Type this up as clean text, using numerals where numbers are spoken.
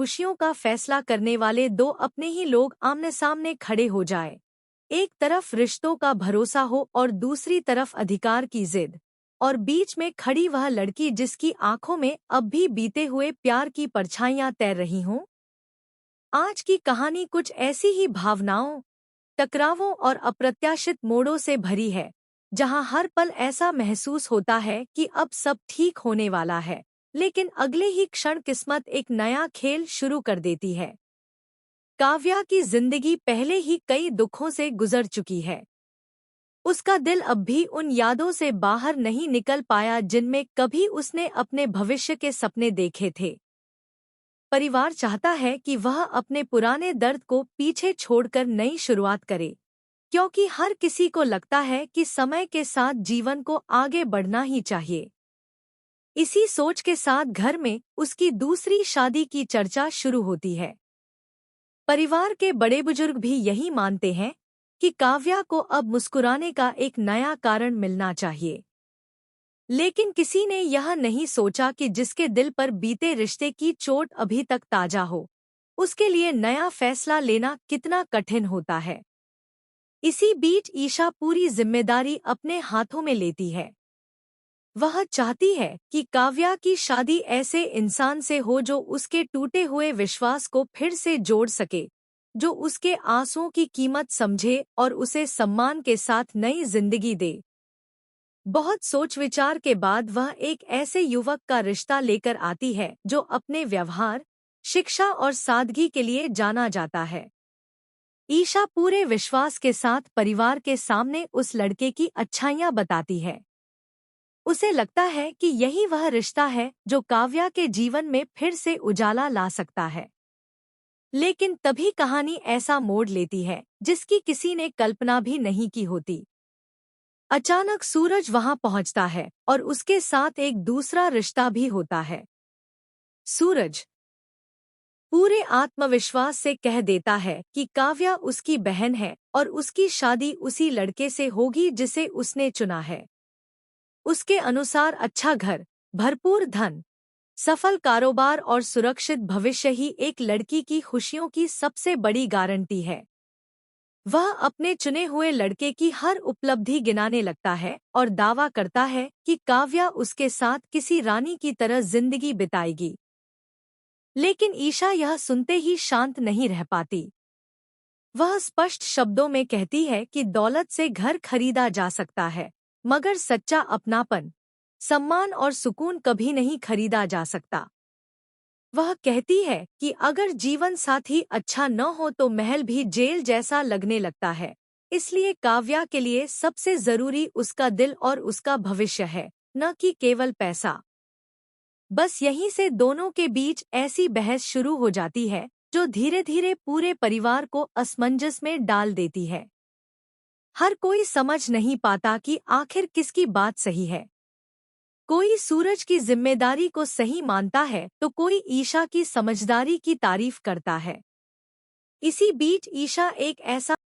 खुशियों का फैसला करने वाले दो अपने ही लोग आमने सामने खड़े हो जाए। एक तरफ रिश्तों का भरोसा हो और दूसरी तरफ अधिकार की जिद, और बीच में खड़ी वह लड़की जिसकी आंखों में अब भी बीते हुए प्यार की परछाइयां तैर रही हों। आज की कहानी कुछ ऐसी ही भावनाओं, टकरावों और अप्रत्याशित मोड़ों से भरी है, जहां हर पल ऐसा महसूस होता है कि अब सब ठीक होने वाला है, लेकिन अगले ही क्षण किस्मत एक नया खेल शुरू कर देती है। काव्या की जिंदगी पहले ही कई दुखों से गुजर चुकी है। उसका दिल अब भी उन यादों से बाहर नहीं निकल पाया जिनमें कभी उसने अपने भविष्य के सपने देखे थे। परिवार चाहता है कि वह अपने पुराने दर्द को पीछे छोड़कर नई शुरुआत करे, क्योंकि हर किसी को लगता है कि समय के साथ जीवन को आगे बढ़ना ही चाहिए। इसी सोच के साथ घर में उसकी दूसरी शादी की चर्चा शुरू होती है। परिवार के बड़े बुजुर्ग भी यही मानते हैं कि काव्या को अब मुस्कुराने का एक नया कारण मिलना चाहिए। लेकिन किसी ने यह नहीं सोचा कि जिसके दिल पर बीते रिश्ते की चोट अभी तक ताजा हो, उसके लिए नया फैसला लेना कितना कठिन होता है। इसी बीच ईशा पूरी जिम्मेदारी अपने हाथों में लेती है। वह चाहती है कि काव्या की शादी ऐसे इंसान से हो जो उसके टूटे हुए विश्वास को फिर से जोड़ सके, जो उसके आंसुओं की कीमत समझे और उसे सम्मान के साथ नई जिंदगी दे। बहुत सोच विचार के बाद वह एक ऐसे युवक का रिश्ता लेकर आती है जो अपने व्यवहार, शिक्षा और सादगी के लिए जाना जाता है। ईशा पूरे विश्वास के साथ परिवार के सामने उस लड़के की अच्छाइयां बताती है। उसे लगता है कि यही वह रिश्ता है जो काव्या के जीवन में फिर से उजाला ला सकता है। लेकिन तभी कहानी ऐसा मोड़ लेती है जिसकी किसी ने कल्पना भी नहीं की होती। अचानक सूरज वहां पहुंचता है और उसके साथ एक दूसरा रिश्ता भी होता है। सूरज पूरे आत्मविश्वास से कह देता है कि काव्या उसकी बहन है और उसकी शादी उसी लड़के से होगी जिसे उसने चुना है। उसके अनुसार अच्छा घर, भरपूर धन, सफल कारोबार और सुरक्षित भविष्य ही एक लड़की की खुशियों की सबसे बड़ी गारंटी है। वह अपने चुने हुए लड़के की हर उपलब्धि गिनाने लगता है और दावा करता है कि काव्या उसके साथ किसी रानी की तरह जिंदगी बिताएगी। लेकिन ईशा यह सुनते ही शांत नहीं रह पाती। वह स्पष्ट शब्दों में कहती है कि दौलत से घर खरीदा जा सकता है, मगर सच्चा अपनापन, सम्मान और सुकून कभी नहीं खरीदा जा सकता। वह कहती है कि अगर जीवन साथी अच्छा न हो तो महल भी जेल जैसा लगने लगता है। इसलिए काव्या के लिए सबसे जरूरी उसका दिल और उसका भविष्य है, न कि केवल पैसा। बस यहीं से दोनों के बीच ऐसी बहस शुरू हो जाती है जो धीरे धीरे पूरे परिवार को असमंजस में डाल देती है। हर कोई समझ नहीं पाता कि आखिर किसकी बात सही है। कोई सूरज की जिम्मेदारी को सही मानता है तो कोई ईशा की समझदारी की तारीफ करता है। इसी बीच ईशा एक ऐसा